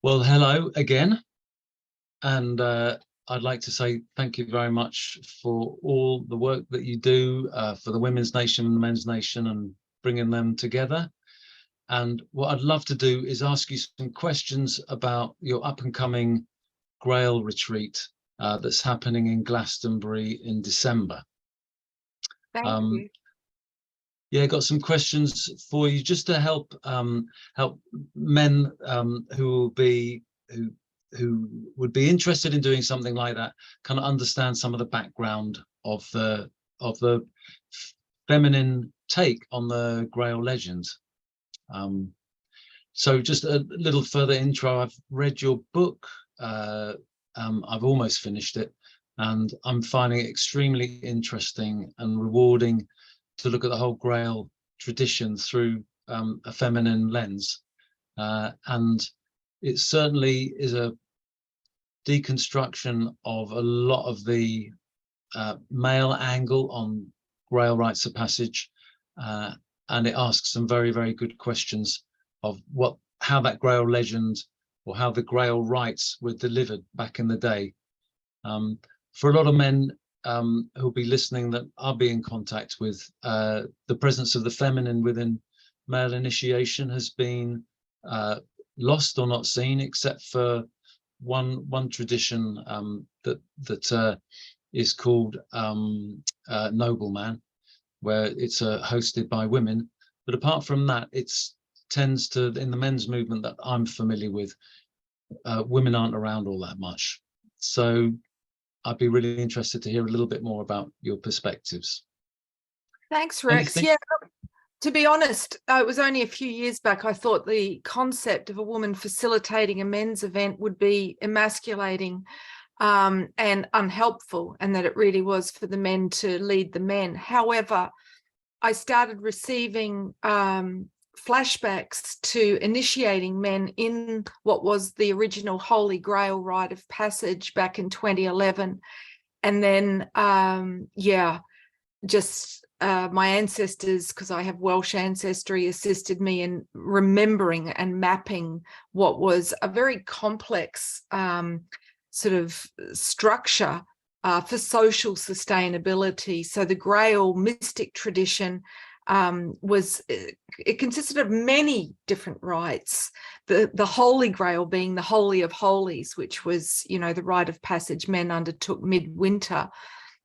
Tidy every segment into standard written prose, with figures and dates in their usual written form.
Well, hello again, and I'd like to say thank you very much for all the work that you do for the Women's Nation and the Men's Nation and bringing them together. And what I'd love to do is ask you some questions about your up-and-coming Grail retreat that's happening in Glastonbury in December. Thank you. Yeah, got some questions for you just to help help men who would be interested in doing something like that, kind of understand some of the background of the feminine take on the Grail legend. So just a little further intro. I've read your book. I've almost finished it, and I'm finding it extremely interesting and rewarding to look at the whole Grail tradition through a feminine lens. And it certainly is a deconstruction of a lot of the male angle on Grail rites of passage, and it asks some very, very good questions of how that Grail legend or how the Grail rites were delivered back in the day. For a lot of men who'll be listening that I'll be in contact with, the presence of the feminine within male initiation has been lost or not seen, except for one tradition that is called Nobleman, where it's hosted by women. But apart from that, it tends to, in the men's movement that I'm familiar with, women aren't around all that much. So I'd be really interested to hear a little bit more about your perspectives. Thanks, Rex. Anything? Yeah, to be honest, it was only a few years back I thought the concept of a woman facilitating a men's event would be emasculating and unhelpful, and that it really was for the men to lead the men. However, I started receiving flashbacks to initiating men in what was the original Holy Grail rite of passage back in 2011. And then, my ancestors, because I have Welsh ancestry, assisted me in remembering and mapping what was a very complex sort of structure for social sustainability. So the Grail mystic tradition it consisted of many different rites, the Holy Grail being the Holy of Holies, which was, the rite of passage men undertook midwinter,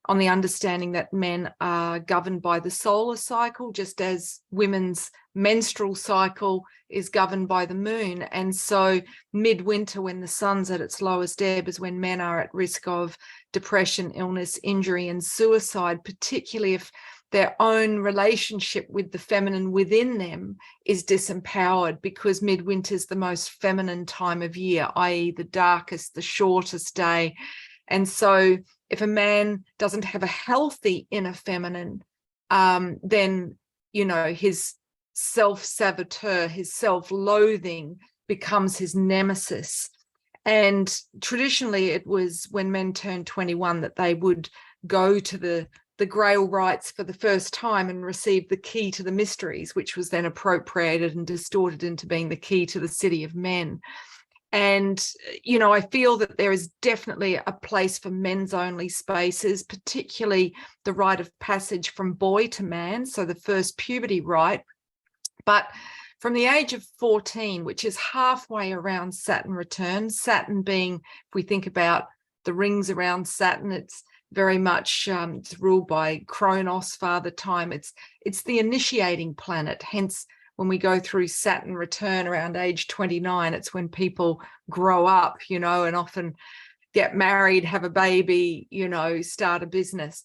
on the understanding that men are governed by the solar cycle, just as women's menstrual cycle is governed by the moon. And so midwinter, when the sun's at its lowest ebb, is when men are at risk of depression, illness, injury, and suicide, particularly if their own relationship with the feminine within them is disempowered, because midwinter is the most feminine time of year, i.e. the darkest, the shortest day. And so if a man doesn't have a healthy inner feminine, then, his self-saboteur, his self-loathing becomes his nemesis. And traditionally it was when men turned 21 that they would go to the Grail rites for the first time and receive the key to the mysteries, which was then appropriated and distorted into being the key to the city of men. And, I feel that there is definitely a place for men's only spaces, particularly the rite of passage from boy to man, so the first puberty rite. But from the age of 14, which is halfway around Saturn return, Saturn being, if we think about the rings around Saturn, it's very much it's ruled by Kronos, Father Time. It's the initiating planet. Hence, when we go through Saturn return around age 29, it's when people grow up, and often get married, have a baby, start a business.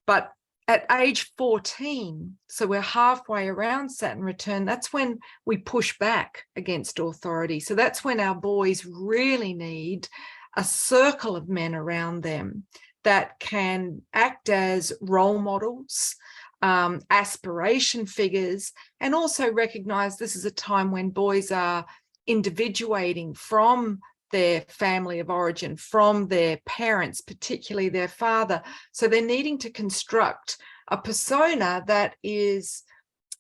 But at age 14, so we're halfway around Saturn return, that's when we push back against authority. So that's when our boys really need a circle of men around them that can act as role models, aspiration figures, and also recognize this is a time when boys are individuating from their family of origin, from their parents, particularly their father. So they're needing to construct a persona that is,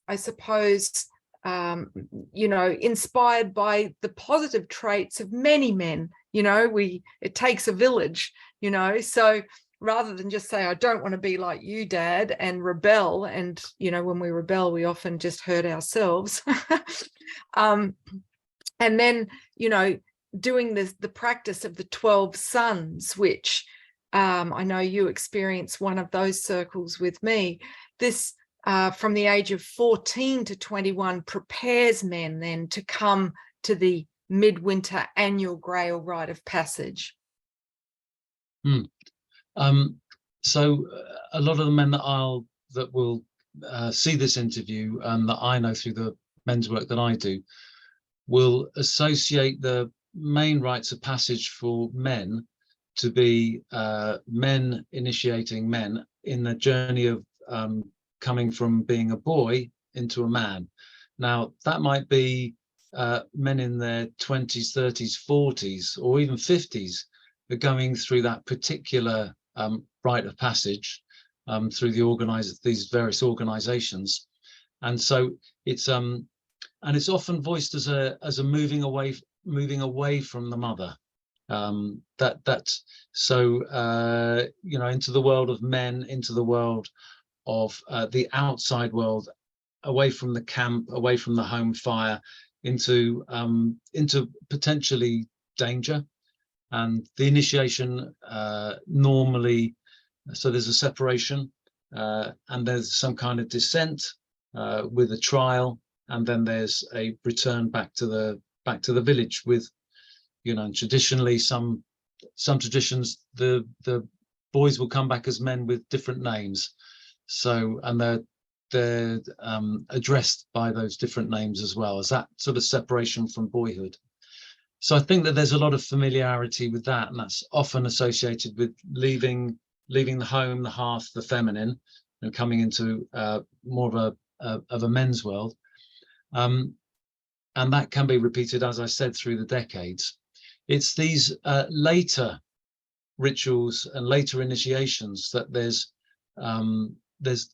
I suppose, inspired by the positive traits of many men. It takes a village, so rather than just say, I don't want to be like you, Dad, and rebel. And, when we rebel, we often just hurt ourselves. And then, doing the practice of the 12 sons, which I know you experience one of those circles with me. This, from the age of 14 to 21, prepares men then to come to the midwinter annual Grail rite of passage. So a lot of the men that will see this interview, that I know through the men's work that I do, will associate the main rites of passage for men to be men initiating men in the journey of coming from being a boy into a man. Now, that might be men in their 20s, 30s, 40s, or even 50s, are going through that particular rite of passage through these various organizations. And so it's often voiced as a moving away from the mother. Into the world of men, into the world of the outside world, away from the camp, away from the home fire, into potentially danger. And the initiation normally, so there's a separation, and there's some kind of descent with a trial, and then there's a return back to the village with, traditionally some traditions the boys will come back as men with different names. So, and they're addressed by those different names as well, as that sort of separation from boyhood. So I think that there's a lot of familiarity with that, and that's often associated with leaving the home, the hearth, the feminine, and coming into more of a men's world. And that can be repeated, as I said, through the decades. It's these later rituals and later initiations that there's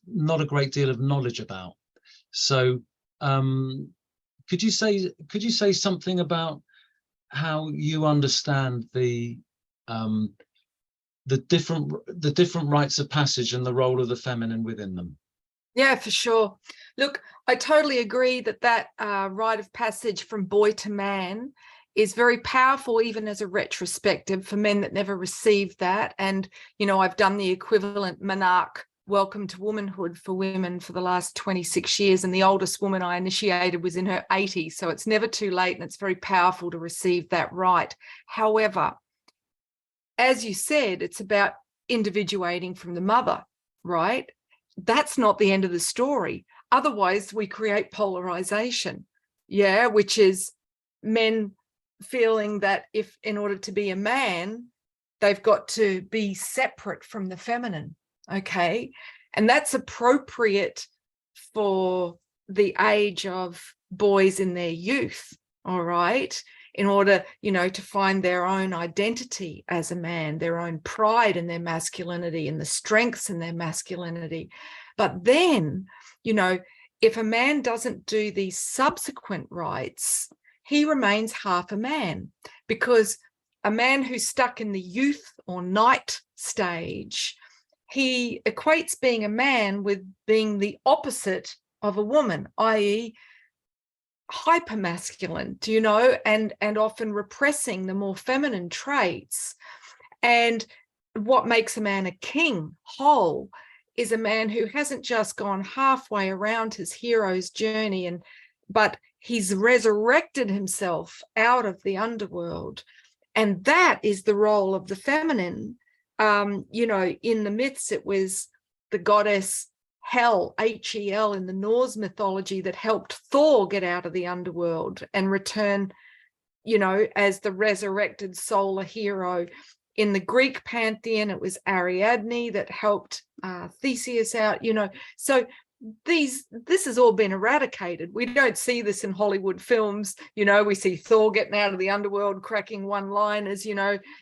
not a great deal of knowledge about. So could you say something about how you understand the different rites of passage and the role of the feminine within them? Yeah, for sure. Look, I totally agree that rite of passage from boy to man is very powerful, even as a retrospective for men that never received that. And, I've done the equivalent monarch welcome to womanhood for women for the last 26 years. And the oldest woman I initiated was in her 80s. So it's never too late, and it's very powerful to receive that rite. However, as you said, it's about individuating from the mother, right? That's not the end of the story. Otherwise, we create polarization, which is men feeling that if in order to be a man, they've got to be separate from the feminine, okay? And that's appropriate for the age of boys in their youth, all right? In order, to find their own identity as a man, their own pride in their masculinity and the strengths in their masculinity. But then, if a man doesn't do these subsequent rites, he remains half a man, because a man who's stuck in the youth or night stage, he equates being a man with being the opposite of a woman, i.e., hypermasculine, and often repressing the more feminine traits. And what makes a man a king whole is a man who hasn't just gone halfway around his hero's journey, but he's resurrected himself out of the underworld. And that is the role of the feminine. In the myths, it was the goddess Hel, Hel, in the Norse mythology that helped Thor get out of the underworld and return, as the resurrected solar hero. In the Greek pantheon, it was Ariadne that helped Theseus out, So this has all been eradicated. We don't see this in Hollywood films. We see Thor getting out of the underworld, cracking one-liners,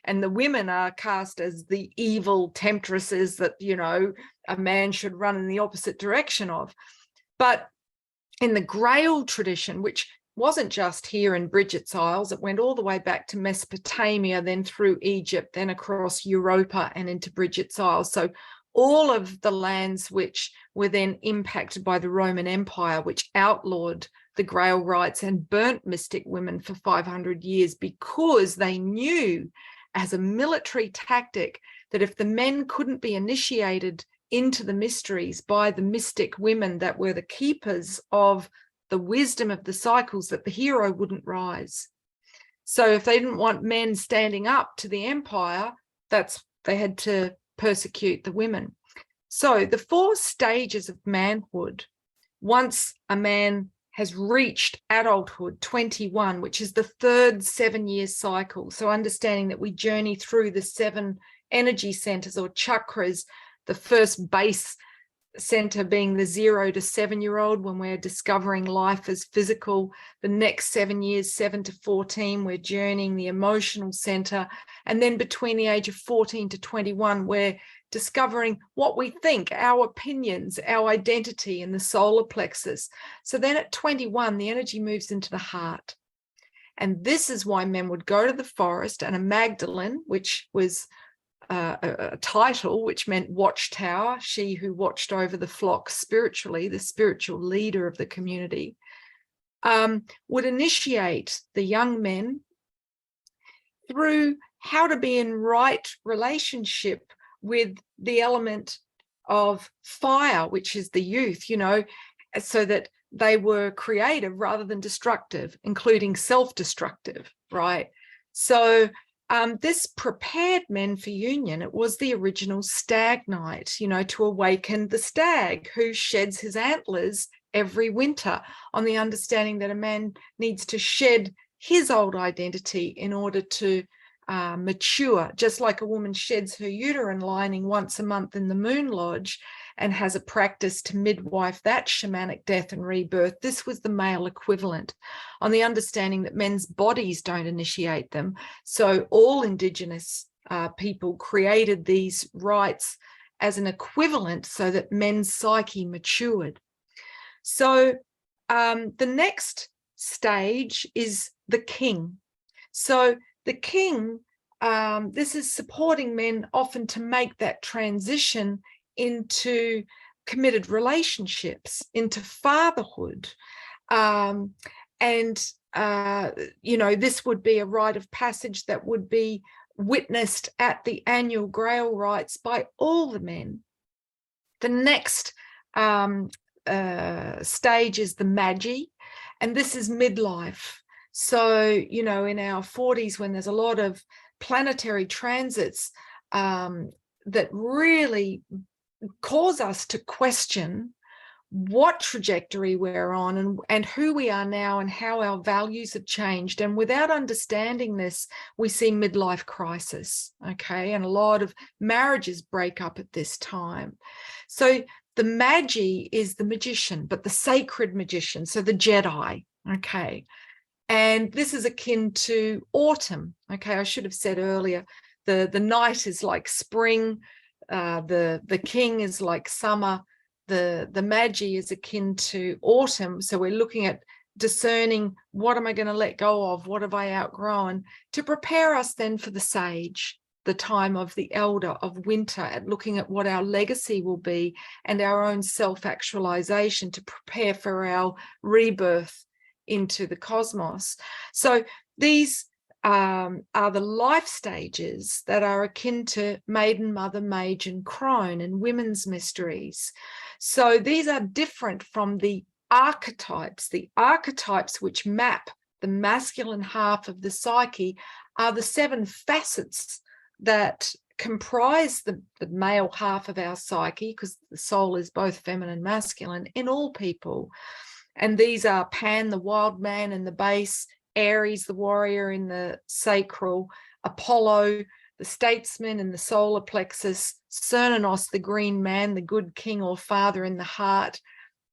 and the women are cast as the evil temptresses that, a man should run in the opposite direction of. But in the Grail tradition, which wasn't just here in Bridget's Isles, it went all the way back to Mesopotamia, then through Egypt, then across Europa and into Bridget's Isles. So all of the lands which were then impacted by the Roman Empire, which outlawed the Grail rites and burnt mystic women for 500 years, because they knew as a military tactic that if the men couldn't be initiated into the mysteries by the mystic women that were the keepers of the wisdom of the cycles, that the hero wouldn't rise. So if they didn't want men standing up to the empire, they had to persecute the women. So the 4 stages of manhood, once a man has reached adulthood, 21, which is the 3rd 7-year cycle. So understanding that we journey through the 7 energy centers or chakras, the first base center being the 0 to 7-year-old, when we're discovering life as physical. The next 7 years, 7 to 14, we're journeying the emotional center. And then between the age of 14 to 21, we're discovering what we think, our opinions, our identity in the solar plexus. So then at 21, the energy moves into the heart. And this is why men would go to the forest, and a Magdalene, which was a title which meant watchtower, she who watched over the flock spiritually, the spiritual leader of the community, would initiate the young men through how to be in right relationship with the element of fire, which is the youth, you know, so that they were creative rather than destructive, including self-destructive, right? So this prepared men for union. It was the original stag night, you know, to awaken the stag who sheds his antlers every winter, on the understanding that a man needs to shed his old identity in order to mature, just like a woman sheds her uterine lining once a month in the Moon Lodge and has a practice to midwife that shamanic death and rebirth. This was the male equivalent, on the understanding that men's bodies don't initiate them. So all Indigenous people created these rites as an equivalent so that men's psyche matured. So the next stage is the king. So the king, this is supporting men often to make that transition into committed relationships, into fatherhood. You know, this would be a rite of passage that would be witnessed at the annual Grail rites by all the men. The next stage is the Magi, and this is midlife. So, you know, in our 40s, when there's a lot of planetary transits that really cause us to question what trajectory we're on and who we are now and how our values have changed. And without understanding this, we see midlife crisis, okay? And a lot of marriages break up at this time. So the Magi is the magician, but the sacred magician, so the Jedi, okay? And this is akin to autumn, okay? I should have said earlier, the night is like spring, the king is like summer, the Magi is akin to autumn. So we're looking at discerning, what am I going to let go of? What have I outgrown? To prepare us then for the sage, the time of the elder, of winter, at looking at what our legacy will be and our own self-actualization, to prepare for our rebirth into the cosmos. So these are the life stages that are akin to maiden, mother, mage, and crone, and women's mysteries. So these are different from the archetypes. The archetypes which map the masculine half of the psyche are the 7 facets that comprise the male half of our psyche, because the soul is both feminine and masculine in all people. And these are Pan, the wild man, in the base, Aries, the warrior, in the sacral, Apollo, the statesman, in the solar plexus, Cernunnos, the green man, the good king or father, in the heart,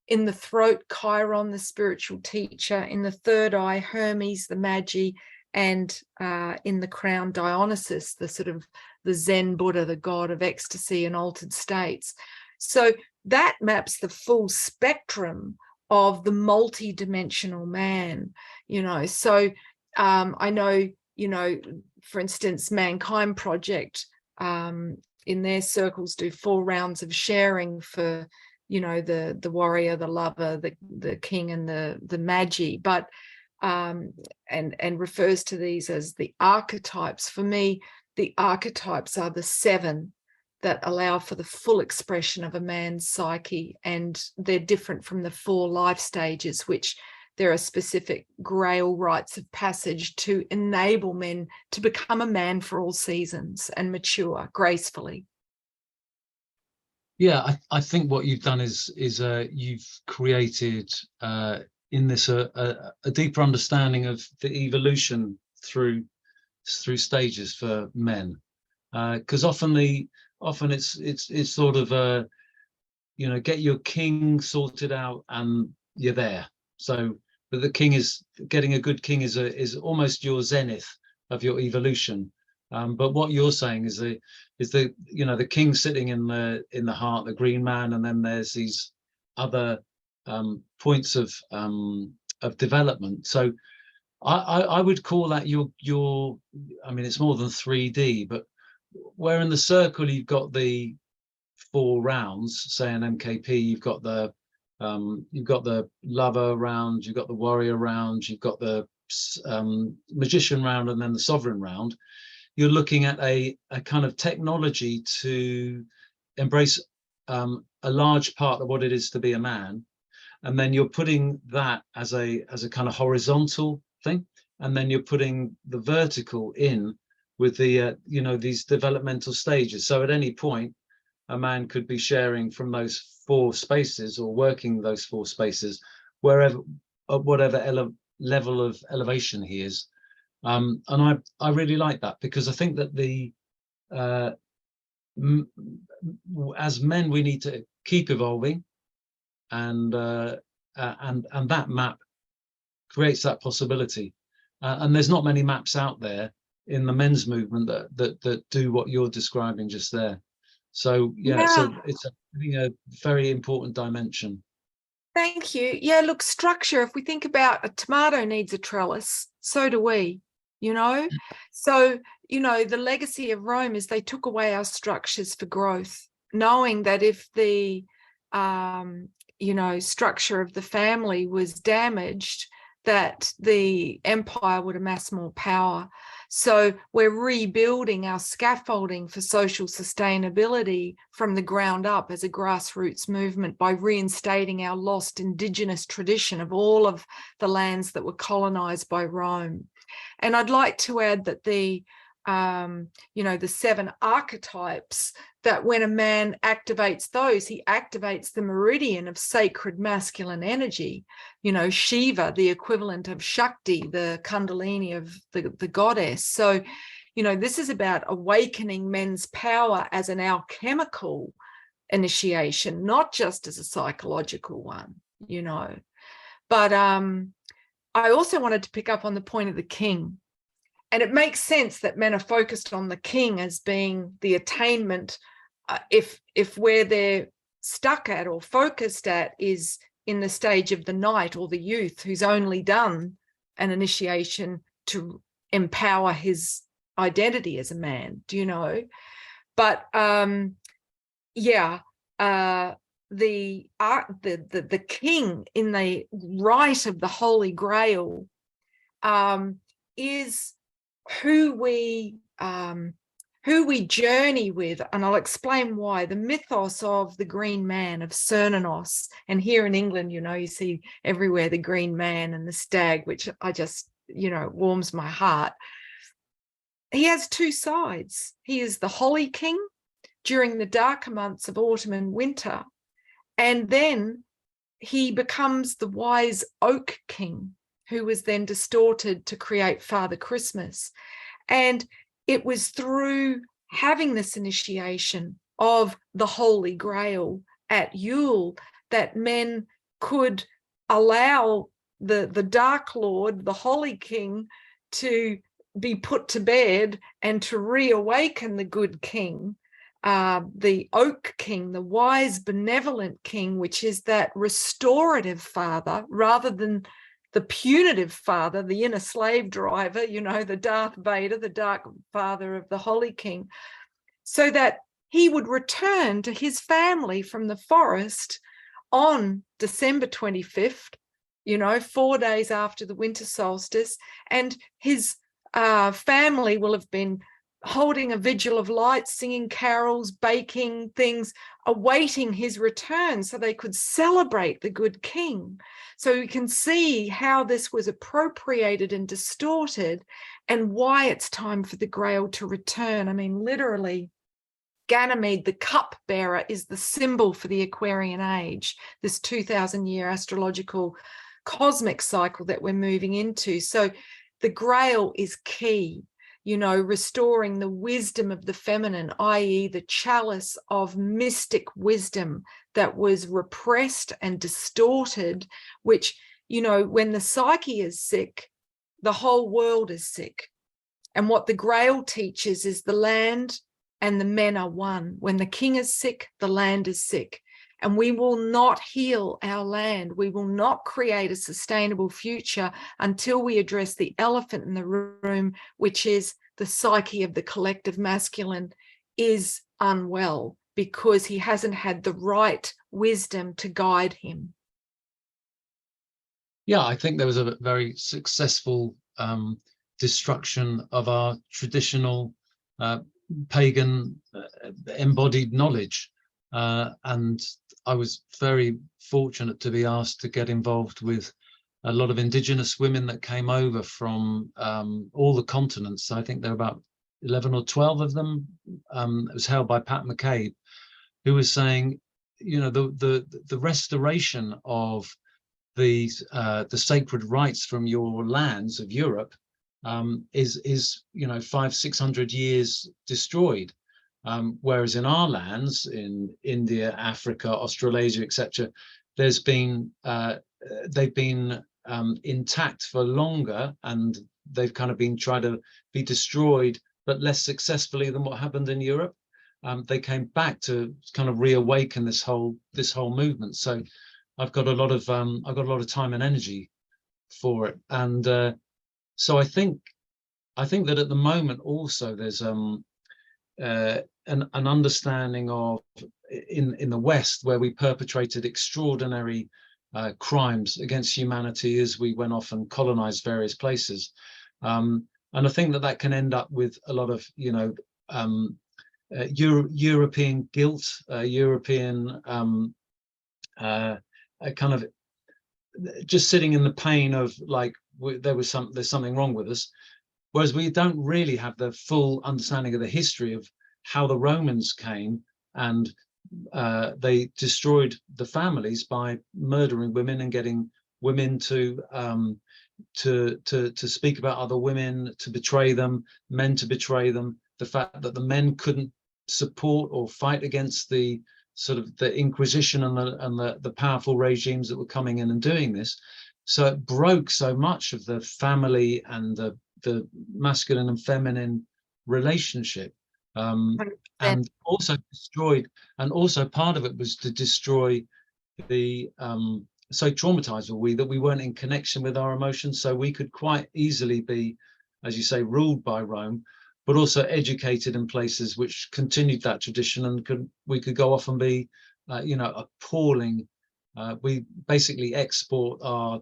in the throat, Chiron, the spiritual teacher, in the third eye, Hermes, the Magi, and in the crown, Dionysus, the sort of the Zen Buddha, the god of ecstasy and altered states. So that maps the full spectrum of the multi-dimensional man, you know. So I know, you know, for instance, Mankind Project in their circles do 4 rounds of sharing for, you know, the warrior, the lover, the king, and the magi, but and refers to these as the archetypes. For me, the archetypes are the 7 that allow for the full expression of a man's psyche, and they're different from the 4 life stages, which there are specific grail rites of passage to enable men to become a man for all seasons and mature gracefully. Yeah, I think what you've done is you've created in this a deeper understanding of the evolution through stages for men, because often it's sort of you know, get your king sorted out and you're there. So, but the king is getting a good king is almost your zenith of your evolution. But what you're saying is the you know, the king sitting in the heart, the green man, and then there's these other points of development. So I would call that your I mean, it's more than 3D, but where in the circle you've got the 4 rounds, say an MKP, you've got the lover round, you've got the warrior round, you've got the magician round, and then the sovereign round. You're looking at a kind of technology to embrace a large part of what it is to be a man, and then you're putting that as a kind of horizontal thing, and then you're putting the vertical in with the you know, these developmental stages. So at any point, a man could be sharing from those 4 spaces, or working those 4 spaces, wherever, at whatever level of elevation he is. And I really like that, because I think that as men, we need to keep evolving, and that map creates that possibility. And there's not many maps out there in the men's movement that do what you're describing just there. So yeah, it's a very important dimension. Thank you. Yeah, look, structure. If we think about a tomato needs a trellis, so do we, you know. So, you know, the legacy of Rome is they took away our structures for growth, knowing that if the, you know, structure of the family was damaged, that the empire would amass more power. So we're rebuilding our scaffolding for social sustainability from the ground up as a grassroots movement by reinstating our lost Indigenous tradition of all of the lands that were colonized by Rome. And I'd like to add that the, you know, the 7 archetypes, that when a man activates those, he activates the meridian of sacred masculine energy. You know, Shiva, the equivalent of Shakti, the Kundalini of the goddess. So, you know, this is about awakening men's power as an alchemical initiation, not just as a psychological one, you know. But I also wanted to pick up on the point of the king. And it makes sense that men are focused on the king as being the attainment. If where they're stuck at or focused at is in the stage of the knight or the youth who's only done an initiation to empower his identity as a man, do you know? But yeah, the king in the rite of the Holy Grail is who we journey with, and I'll explain why. The mythos of the green man, of Cernunnos, and here in England, you know, you see everywhere the green man and the stag, which I just, you know, warms my heart. He has 2 sides. He is the holy king during the darker months of autumn and winter, and then he becomes the wise oak king, who was then distorted to create Father Christmas. And it was through having this initiation of the Holy Grail at Yule that men could allow the Dark Lord, the Holy King, to be put to bed and to reawaken the good king the oak king, the wise, benevolent king, which is that restorative father rather than the punitive father, the inner slave driver, you know, the Darth Vader, the dark father of the Holy King, so that he would return to his family from the forest on December 25th, you know, 4 days after the winter solstice, and his family will have been holding a vigil of light, singing carols, baking things, awaiting his return so they could celebrate the good king. So you can see how this was appropriated and distorted, and why it's time for the Grail to return. I mean, literally, Ganymede, the cupbearer, is the symbol for the Aquarian age, this 2,000-year astrological cosmic cycle that we're moving into. So the Grail is key, you know, restoring the wisdom of the feminine, i.e. the chalice of mystic wisdom that was repressed and distorted, which, you know, when the psyche is sick, the whole world is sick. And what the Grail teaches is the land and the men are one. When the king is sick, the land is sick. And we will not heal our land. We will not create a sustainable future until we address the elephant in the room, which is the psyche of the collective masculine is unwell because he hasn't had the right wisdom to guide him. Yeah, I think there was a very successful destruction of our traditional pagan embodied knowledge. And I was very fortunate to be asked to get involved with a lot of indigenous women that came over from all the continents. I think there were about 11 or 12 of them. It was held by Pat McCabe, who was saying, you know, the restoration of the sacred rites from your lands of Europe is you know 500-600 years destroyed. Whereas in our lands, in India, Africa, Australasia, etc., there's been they've been intact for longer, and they've kind of been trying to be destroyed, but less successfully than what happened in Europe. They came back to kind of reawaken this whole movement. So I've got a lot of time and energy for it, and so I think that at the moment also there's an understanding of in the West, where we perpetrated extraordinary crimes against humanity as we went off and colonized various places, and I think that can end up with a lot of, you know, European guilt, European kind of just sitting in the pain of like there's something wrong with us, whereas we don't really have the full understanding of the history of how the Romans came and they destroyed the families by murdering women and getting women to speak about other women, to betray them, men to betray them. The fact that the men couldn't support or fight against the sort of the Inquisition and the powerful regimes that were coming in and doing this. So it broke so much of the family and the masculine and feminine relationship, and also destroyed. And also part of it was to destroy the so traumatized were we that we weren't in connection with our emotions, so we could quite easily be, as you say, ruled by Rome, but also educated in places which continued that tradition, and we could go off and be you know, appalling. We basically export our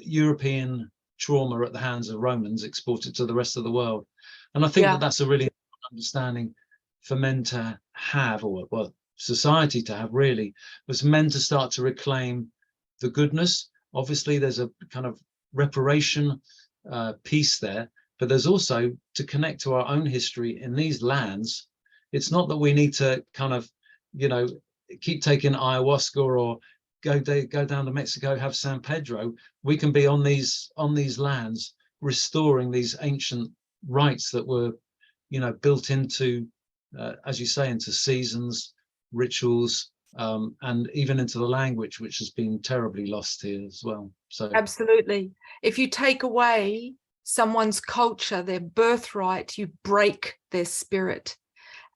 European trauma at the hands of Romans, export it to the rest of the world. And I think that that's a really understanding for men to have, or well, society to have, really, was men to start to reclaim the goodness. Obviously there's a kind of reparation piece there, but there's also to connect to our own history in these lands. It's not that we need to kind of, you know, keep taking ayahuasca or go down to Mexico, have San Pedro. We can be on these lands, restoring these ancient rites that were, you know, built into, as you say, into seasons, rituals, and even into the language, which has been terribly lost here as well. So absolutely, if you take away someone's culture, their birthright, you break their spirit.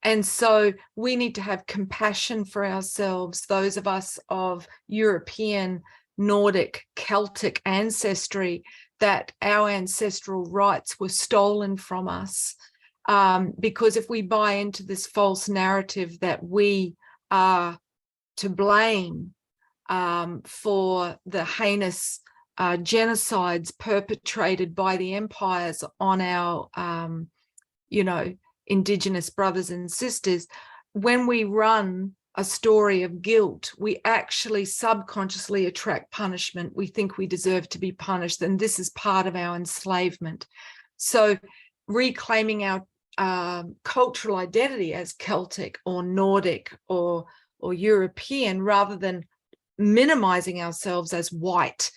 And so we need to have compassion for ourselves, those of us of European, Nordic, Celtic ancestry, that our ancestral rites were stolen from us. Because if we buy into this false narrative that we are to blame for the heinous genocides perpetrated by the empires on our, Indigenous brothers and sisters, when we run a story of guilt, we actually subconsciously attract punishment. We think we deserve to be punished, and this is part of our enslavement. So reclaiming our cultural identity as Celtic or Nordic or European, rather than minimizing ourselves as white.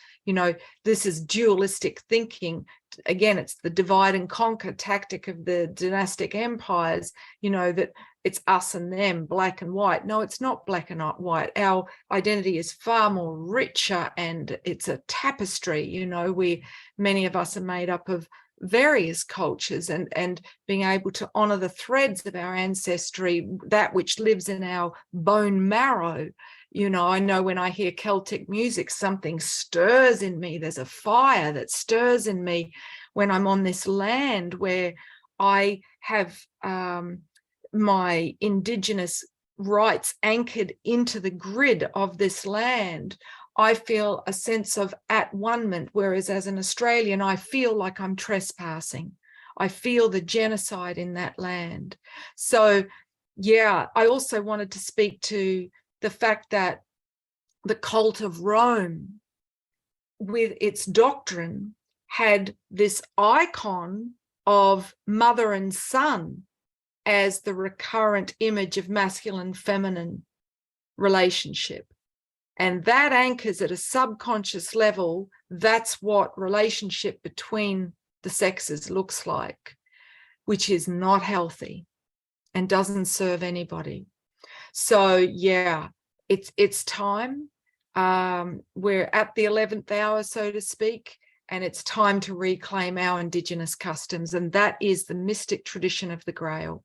This is dualistic thinking. Again, it's the divide and conquer tactic of the dynastic empires, that it's us and them, black and white. No, it's not black and not white. Our identity is far more richer, and it's a tapestry. Many of us are made up of various cultures, and being able to honor the threads of our ancestry, that which lives in our bone marrow. I know when I hear Celtic music, something stirs in me. There's a fire that stirs in me when I'm on this land where I have my Indigenous rights anchored into the grid of this land. I feel a sense of at-one-ment, whereas as an Australian, I feel like I'm trespassing. I feel the genocide in that land. So, yeah, I also wanted to speak to the fact that the cult of Rome, with its doctrine, had this icon of mother and son as the recurrent image of masculine-feminine relationship. And that anchors at a subconscious level. That's what relationship between the sexes looks like, which is not healthy and doesn't serve anybody. So yeah, it's time. We're at the 11th hour, so to speak, and it's time to reclaim our Indigenous customs, and that is the mystic tradition of the Grail.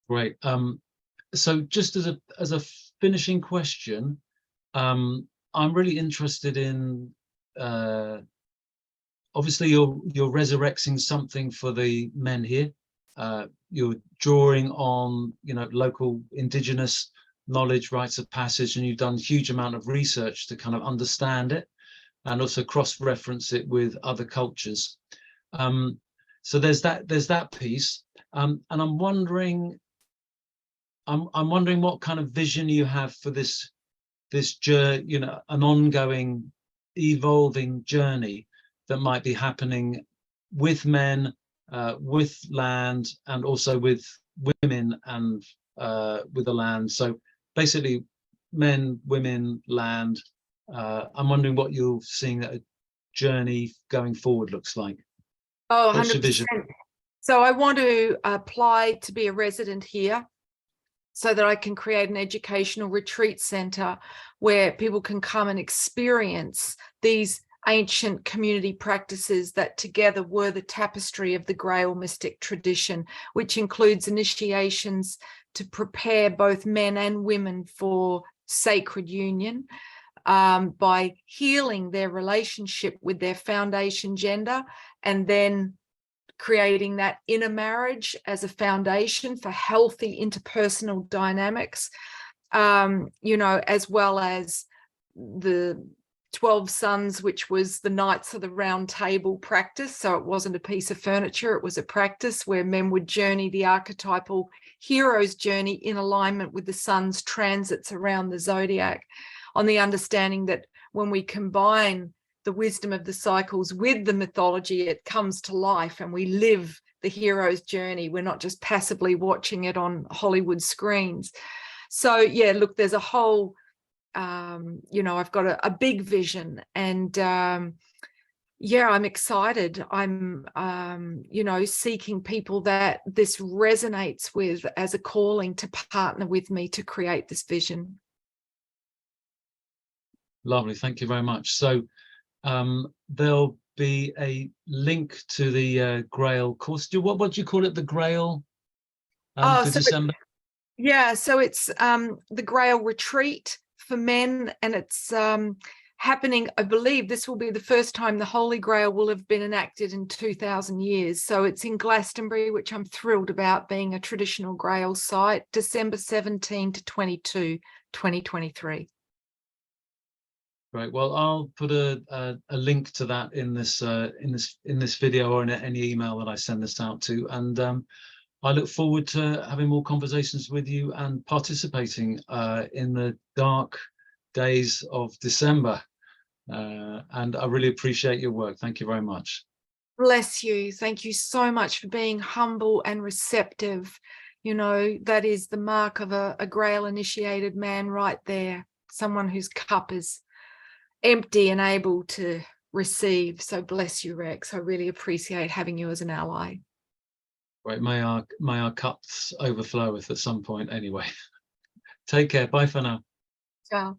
Great. So just as a finishing question, I'm really interested in, obviously you're resurrecting something for the men here. You're drawing on local Indigenous knowledge, rites of passage, and you've done a huge amount of research to kind of understand it and also cross-reference it with other cultures. So there's that piece, and I'm wondering what kind of vision you have for this journey, an ongoing, evolving journey that might be happening with men, with land, and also with women and with the land. So basically, men, women, land. I'm wondering what you're seeing that a journey going forward looks like. Oh, what's your vision? 100%. So I want to apply to be a resident here, so that I can create an educational retreat center where people can come and experience these ancient community practices that together were the tapestry of the Grail mystic tradition, which includes initiations to prepare both men and women for sacred union, by healing their relationship with their foundation gender, and then creating that inner marriage as a foundation for healthy interpersonal dynamics, as well as the 12 Sons, which was the Knights of the Round Table practice. So it wasn't a piece of furniture, it was a practice where men would journey the archetypal hero's journey in alignment with the sun's transits around the zodiac, on the understanding that when we combine the wisdom of the cycles with the mythology, it comes to life and we live the hero's journey. We're not just passively watching it on Hollywood screens. So yeah, look, there's a whole, I've got a big vision, and yeah, I'm excited. I'm, seeking people that this resonates with as a calling to partner with me to create this vision. Lovely, thank you very much. So there'll be a link to the Grail course. What do you call it? The Grail? for December? Yeah, so it's the Grail Retreat for men, and it's happening, I believe this will be the first time the Holy Grail will have been enacted in 2,000 years. So it's in Glastonbury, which I'm thrilled about, being a traditional Grail site, December 17 to 22, 2023. Great. Well, I'll put a link to that in this video, or in any email that I send this out to, and I look forward to having more conversations with you and participating in the dark days of December. And I really appreciate your work. Thank you very much. Bless you. Thank you so much for being humble and receptive. You know, that is the mark of a Grail initiated man right there. Someone whose cup is empty and able to receive. So bless you, Rex. I really appreciate having you as an ally. Right. May our cups overfloweth at some point anyway. Take care. Bye for now. Ciao.